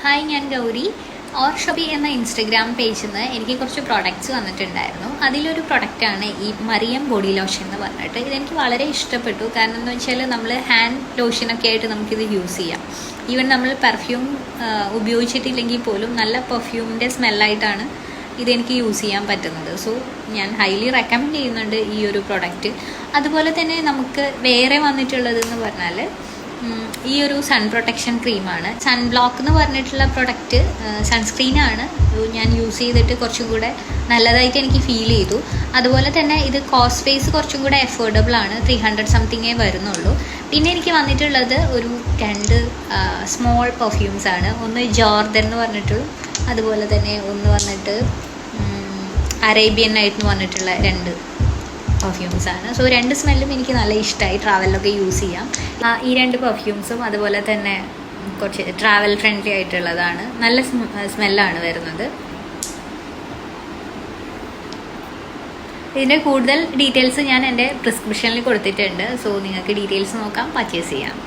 Hi, ഞാൻ Gauri. Or Shopee എന്ന Instagram പേജിൽ നിന്ന് എനിക്ക് കുറച്ച് പ്രൊഡക്ട്സ് വന്നിട്ടുണ്ടായിരുന്നു. അതിലൊരു പ്രൊഡക്റ്റാണ് ഈ മറിയം ബോഡി ലോഷൻ എന്ന് പറഞ്ഞിട്ട്. ഇതെനിക്ക് വളരെ ഇഷ്ടപ്പെട്ടു. കാരണം എന്ന് വെച്ചാൽ നമ്മൾ ഹാൻഡ് ലോഷനൊക്കെ ആയിട്ട് നമുക്കിത് യൂസ് ചെയ്യാം. ഈവൻ നമ്മൾ പെർഫ്യൂം ഉപയോഗിച്ചിട്ടില്ലെങ്കിൽ പോലും നല്ല പെർഫ്യൂമിൻ്റെ സ്മെല്ലായിട്ടാണ് ഇതെനിക്ക് യൂസ് ചെയ്യാൻ പറ്റുന്നത്. സോ ഞാൻ ഹൈലി റെക്കമെൻഡ് ചെയ്യുന്നുണ്ട് ഈ ഒരു പ്രൊഡക്റ്റ്. അതുപോലെ തന്നെ നമുക്ക് വേറെ വന്നിട്ടുള്ളതെന്ന് പറഞ്ഞാൽ ഈ ഒരു സൺ പ്രൊട്ടക്ഷൻ ക്രീമാണ്. സൺ ബ്ലോക്ക് എന്ന് പറഞ്ഞിട്ടുള്ള പ്രൊഡക്റ്റ് സൺസ്ക്രീനാണ്. ഞാൻ യൂസ് ചെയ്തിട്ട് കുറച്ചും കൂടെ നല്ലതായിട്ട് എനിക്ക് ഫീൽ ചെയ്തു. അതുപോലെ തന്നെ ഇത് കോസ്റ്റ് വൈസ് കുറച്ചും കൂടെ അഫോർഡബിൾ ആണ്. 300 സംതിങ്ങേ വരുന്നുള്ളൂ. പിന്നെ എനിക്ക് വന്നിട്ടുള്ളത് ഒരു 2 സ്മോൾ പെർഫ്യൂംസ് ആണ്. ഒന്ന് ജോർദൻ എന്ന് പറഞ്ഞിട്ടും അതുപോലെ തന്നെ ഒന്ന് വന്നിട്ട് അറേബ്യൻ നൈറ്റ് എന്ന് പറഞ്ഞിട്ടുള്ള 2 പെർഫ്യൂംസ് ആണ്. സോ 2 സ്മെല്ലും എനിക്ക് നല്ല ഇഷ്ടമായി. ട്രാവലിലൊക്കെ യൂസ് ചെയ്യാം. ഈ 2 പെർഫ്യൂംസും അതുപോലെ തന്നെ കുറച്ച് ട്രാവൽ ഫ്രണ്ട്ലി ആയിട്ടുള്ളതാണ്. നല്ല സ്മെല്ലാണ് വരുന്നത്. ഇതിൻ്റെ കൂടുതൽ ഡീറ്റെയിൽസ് ഞാൻ എൻ്റെ പ്രിസ്ക്രിപ്ഷനിൽ കൊടുത്തിട്ടുണ്ട്. സോ നിങ്ങൾക്ക് ഡീറ്റെയിൽസ് നോക്കാം, പർച്ചേസ് ചെയ്യാം.